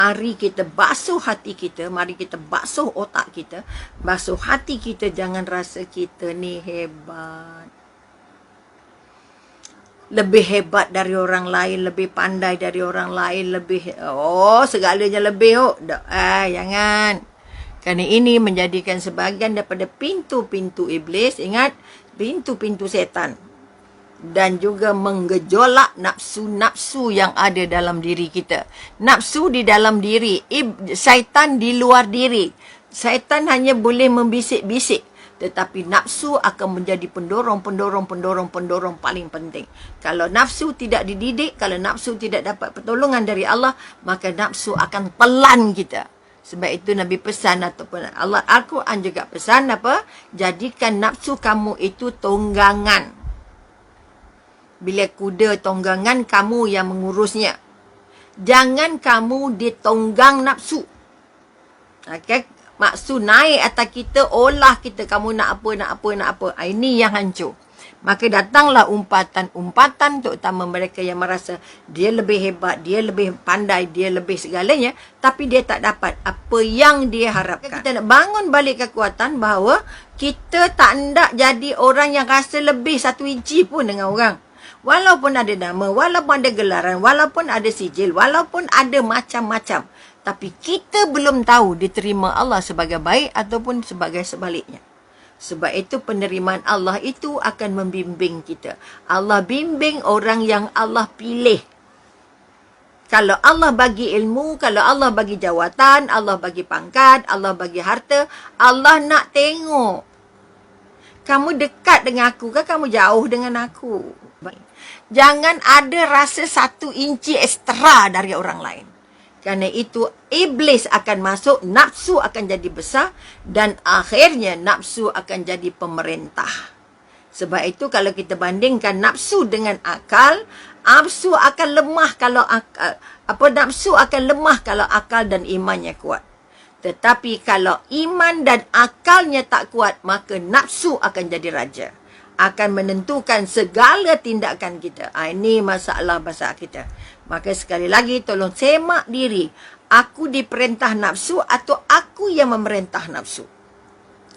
Mari kita basuh hati kita, mari kita basuh otak kita, basuh hati kita, jangan rasa kita ni hebat. Lebih hebat dari orang lain, lebih pandai dari orang lain, lebih, segalanya lebih, jangan. Kerana ini menjadikan sebahagian daripada pintu-pintu iblis, ingat, pintu-pintu setan. Dan juga menggejolak nafsu-nafsu yang ada dalam diri kita. Nafsu di dalam diri, syaitan di luar diri. Syaitan hanya boleh membisik-bisik. Tetapi nafsu akan menjadi pendorong paling penting. Kalau nafsu tidak dididik, kalau nafsu tidak dapat pertolongan dari Allah, maka nafsu akan telan kita. Sebab itu Nabi pesan ataupun Allah Al-Quran juga pesan apa? Jadikan nafsu kamu itu tonggangan. Bila kuda tonggangan, kamu yang mengurusnya. Jangan kamu ditonggang nafsu. Okay? Maksud naik atas kita, olah kita, kamu nak apa. Ini yang hancur. Maka datanglah umpatan-umpatan, terutama mereka yang merasa dia lebih hebat, dia lebih pandai, dia lebih segalanya, tapi dia tak dapat apa yang dia harapkan. Kita nak bangun balik kekuatan bahawa kita tak nak jadi orang yang rasa lebih 1 inci pun dengan orang. Walaupun ada nama, walaupun ada gelaran, walaupun ada sijil, walaupun ada macam-macam. Tapi kita belum tahu diterima Allah sebagai baik ataupun sebagai sebaliknya. Sebab itu penerimaan Allah itu akan membimbing kita. Allah bimbing orang yang Allah pilih. Kalau Allah bagi ilmu, kalau Allah bagi jawatan, Allah bagi pangkat, Allah bagi harta, Allah nak tengok. Kamu dekat dengan aku ke kamu jauh dengan aku? Jangan ada rasa 1 inci ekstra dari orang lain. Kerana itu iblis akan masuk, nafsu akan jadi besar dan akhirnya nafsu akan jadi pemerintah. Sebab itu kalau kita bandingkan nafsu dengan akal, nafsu akan lemah kalau nafsu akan lemah kalau akal dan imannya kuat. Tetapi kalau iman dan akalnya tak kuat, maka nafsu akan jadi raja. Akan menentukan segala tindakan kita. Ini masalah besar kita. Maka sekali lagi tolong semak diri. Aku diperintah nafsu atau aku yang memerintah nafsu.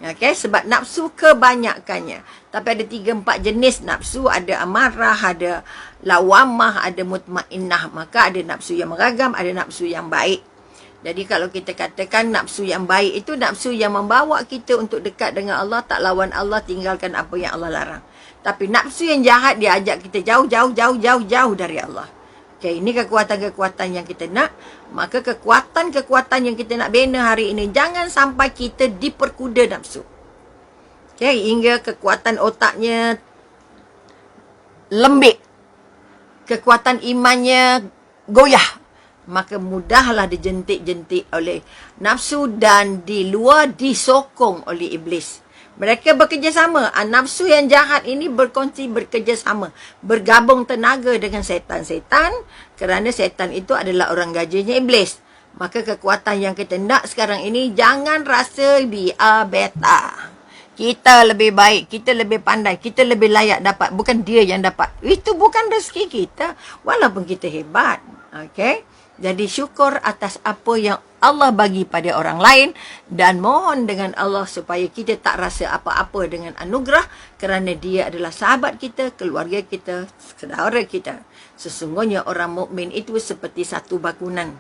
Okay? Sebab nafsu kebanyakannya. Tapi ada 3-4 jenis nafsu. Ada amarah, ada lawamah, ada mutmainnah. Maka ada nafsu yang meragam, ada nafsu yang baik. Jadi kalau kita katakan nafsu yang baik itu nafsu yang membawa kita untuk dekat dengan Allah, tak lawan Allah, tinggalkan apa yang Allah larang. Tapi nafsu yang jahat dia ajak kita jauh dari Allah. Okay, ini kekuatan-kekuatan yang kita nak. Maka kekuatan-kekuatan yang kita nak bina hari ini, jangan sampai kita diperkuda nafsu. Okay, hingga kekuatan otaknya lembik. Kekuatan imannya goyah. Maka mudahlah dijentik-jentik oleh nafsu dan di luar disokong oleh iblis. Mereka bekerjasama. Nafsu yang jahat ini berkongsi bekerjasama. Bergabung tenaga dengan setan-setan kerana setan itu adalah orang gajinya iblis. Maka kekuatan yang kita nak sekarang ini, jangan rasa biar beta. Kita lebih baik, kita lebih pandai, kita lebih layak dapat. Bukan dia yang dapat. Itu bukan rezeki kita. Walaupun kita hebat. Okay? Jadi syukur atas apa yang Allah bagi pada orang lain dan mohon dengan Allah supaya kita tak rasa apa-apa dengan anugerah kerana dia adalah sahabat kita, keluarga kita, saudara kita. Sesungguhnya orang mukmin itu seperti satu bangunan.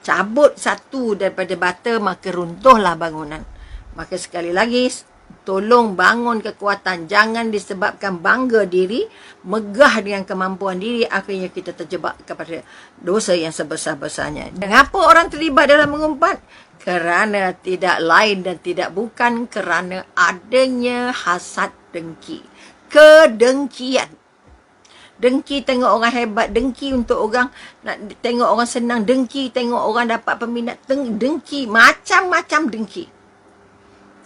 Cabut satu daripada bata maka runtuhlah bangunan. Maka sekali lagi tolong bangun kekuatan. Jangan disebabkan bangga diri, megah dengan kemampuan diri, akhirnya kita terjebak kepada dosa yang sebesar-besarnya. Mengapa orang terlibat dalam mengumpat? Kerana tidak lain dan tidak bukan kerana adanya hasad dengki. Kedengkian. Dengki tengok orang hebat, dengki untuk orang nak tengok orang senang, dengki tengok orang dapat peminat, dengki, macam-macam dengki.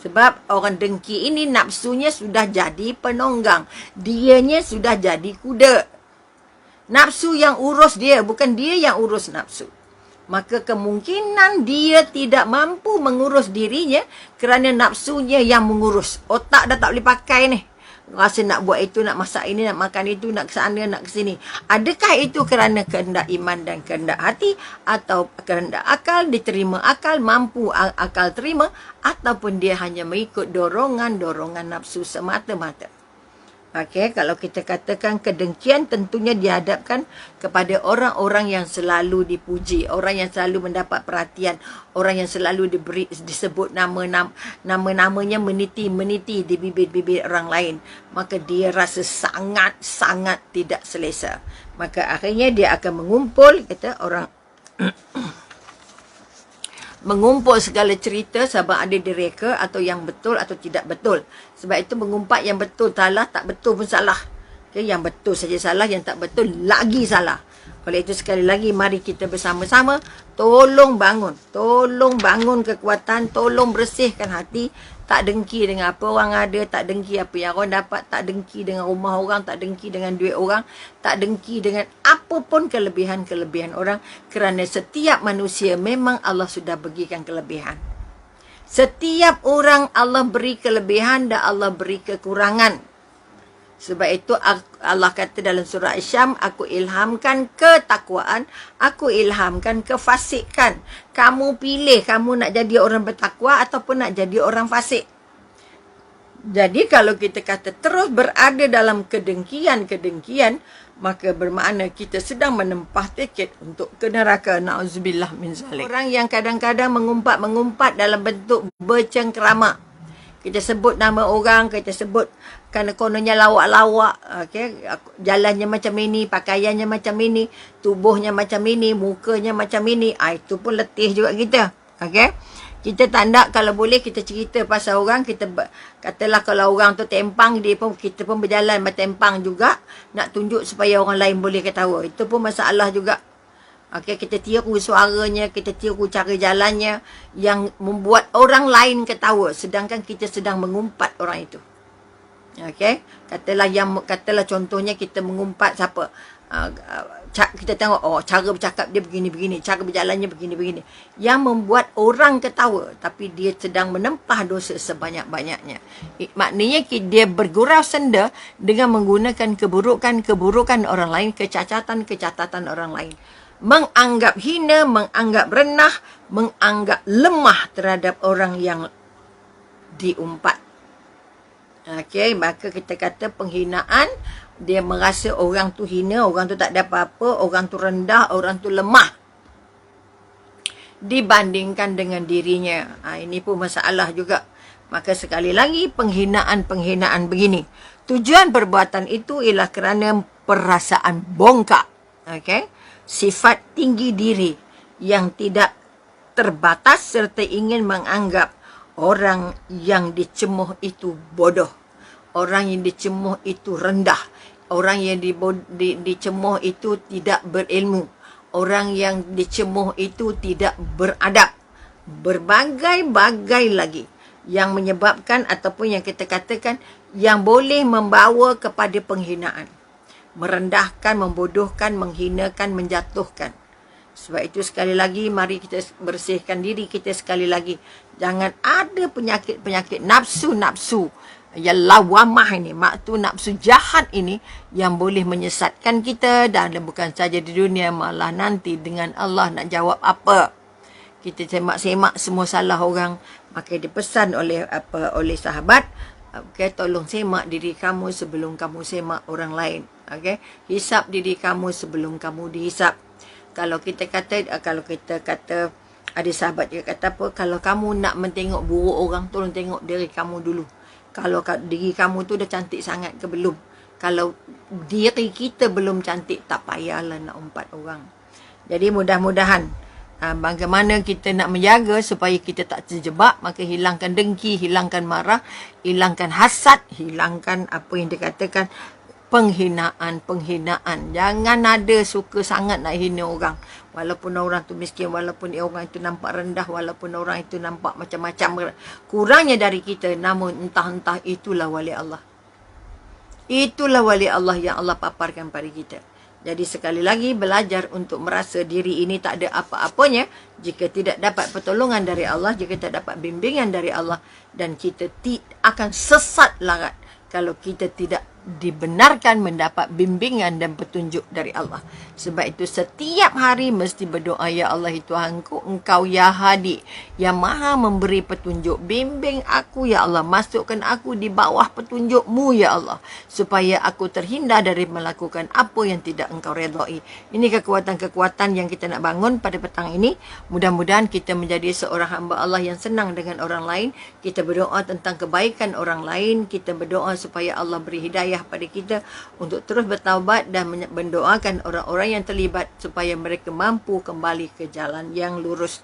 Sebab orang dengki ini nafsunya sudah jadi penonggang. Dianya sudah jadi kuda. Nafsu yang urus dia, bukan dia yang urus nafsu. Maka kemungkinan dia tidak mampu mengurus dirinya kerana nafsunya yang mengurus. Otak dah tak boleh pakai ni. rasa nak buat itu, nak masak ini, nak makan itu, nak ke sana, nak ke sini. Adakah itu kerana kehendak iman dan kehendak hati, atau kehendak akal, diterima akal, mampu akal terima, ataupun dia hanya mengikut dorongan-dorongan nafsu semata-mata. Okey, kalau kita katakan kedengkian, tentunya dihadapkan kepada orang-orang yang selalu dipuji, orang yang selalu mendapat perhatian, orang yang selalu disebut nama-namanya meniti-meniti di bibir-bibir orang lain. Maka dia rasa sangat-sangat tidak selesa. Maka akhirnya dia akan mengumpul, kata orang mengumpul segala cerita sama ada direka atau yang betul atau tidak betul. Sebab itu mengumpat yang betul salah, tak betul pun salah. Okay, yang betul saja salah, yang tak betul lagi salah. Oleh itu sekali lagi mari kita bersama-sama tolong bangun kekuatan, tolong bersihkan hati. Tak dengki dengan apa orang ada, tak dengki apa yang orang dapat, tak dengki dengan rumah orang, tak dengki dengan duit orang, tak dengki dengan apa pun kelebihan-kelebihan orang. Kerana setiap manusia memang Allah sudah bagikan kelebihan. Setiap orang Allah beri kelebihan dan Allah beri kekurangan. Sebab itu Allah kata dalam surah Asyam, aku ilhamkan ketakwaan, aku ilhamkan kefasikan. Kamu pilih, kamu nak jadi orang bertakwa ataupun nak jadi orang fasik. Jadi kalau kita kata terus berada dalam kedengkian, maka bermakna kita sedang menempah tiket untuk ke neraka. Na'udzubillah min zalik. Orang yang kadang-kadang mengumpat dalam bentuk bercengkerama. Kita sebut nama orang, kita sebut kerana kononnya lawak-lawak, okay? Jalannya macam ini, pakaiannya macam ini, tubuhnya macam ini, mukanya macam ini. Itu pun letih juga kita. Okay? Kita tak nak, kalau boleh kita cerita pasal orang, kita katalah kalau orang tu tempang, kita pun berjalan bertempang juga, nak tunjuk supaya orang lain boleh ketawa. Itu pun masalah juga. Okay, kita tiru suaranya, kita tiru cara jalannya yang membuat orang lain ketawa sedangkan kita sedang mengumpat orang itu. Okay, katalah contohnya kita mengumpat siapa, kita tengok cara bercakap dia begini-begini, cara berjalannya begini-begini, yang membuat orang ketawa tapi dia sedang menempah dosa sebanyak-banyaknya. Maknanya dia bergurau senda dengan menggunakan keburukan-keburukan orang lain, kecacatan-kecacatan orang lain. Menganggap hina, menganggap rendah, menganggap lemah terhadap orang yang diumpat. Okey, maka kita kata penghinaan, dia merasa orang tu hina, orang tu tak ada apa-apa, orang tu rendah, orang tu lemah dibandingkan dengan dirinya. Ini pun masalah juga. Maka sekali lagi penghinaan begini. Tujuan perbuatan itu ialah kerana perasaan bongkak. Okey. Sifat tinggi diri yang tidak terbatas serta ingin menganggap orang yang dicemuh itu bodoh. Orang yang dicemuh itu rendah. Orang yang dicemuh itu tidak berilmu. Orang yang dicemuh itu tidak beradab. Berbagai-bagai lagi yang menyebabkan ataupun yang kita katakan yang boleh membawa kepada penghinaan. Merendahkan, membodohkan, menghinakan, menjatuhkan. Sebab itu sekali lagi mari kita bersihkan diri kita sekali lagi. Jangan ada penyakit-penyakit nafsu-nafsu yang lawamah ini, nafsu jahat ini yang boleh menyesatkan kita dan bukan saja di dunia malah nanti dengan Allah nak jawab apa. Kita semak-semak semua salah orang, maka dipesan oleh sahabat, okay, tolong semak diri kamu sebelum kamu semak orang lain. Okay? Hisap diri kamu sebelum kamu dihisap. Kalau kita kata ada sahabat juga kata apa, kalau kamu nak mentengok buruk orang, tolong tengok diri kamu dulu. Kalau diri kamu tu dah cantik sangat ke belum? Kalau diri kita belum cantik, tak payahlah nak umpat orang. Jadi mudah-mudahan bagaimana kita nak menjaga supaya kita tak terjebak, maka hilangkan dengki, hilangkan marah, hilangkan hasad, hilangkan apa yang dikatakan penghinaan. Jangan ada suka sangat nak hina orang. Walaupun orang tu miskin, walaupun orang itu nampak rendah, walaupun orang itu nampak macam-macam kurangnya dari kita, namun entah-entah itulah wali Allah. Itulah wali Allah yang Allah paparkan pada kita. Jadi sekali lagi belajar untuk merasa diri ini tak ada apa-apanya jika tidak dapat pertolongan dari Allah, jika tidak dapat bimbingan dari Allah, dan kita akan sesat larat kalau kita tidak dibenarkan mendapat bimbingan dan petunjuk dari Allah. Sebab itu setiap hari mesti berdoa, ya Allah Tuhanku, Engkau ya Hadi, yang maha memberi petunjuk. Bimbing aku ya Allah, masukkan aku di bawah petunjuk-Mu ya Allah, supaya aku terhindar dari melakukan apa yang tidak Engkau redai. Ini kekuatan-kekuatan yang kita nak bangun pada petang ini. Mudah-mudahan kita menjadi seorang hamba Allah yang senang dengan orang lain. Kita berdoa tentang kebaikan orang lain. Kita berdoa supaya Allah beri hidayah pada kita untuk terus bertaubat dan mendoakan orang-orang yang terlibat supaya mereka mampu kembali ke jalan yang lurus.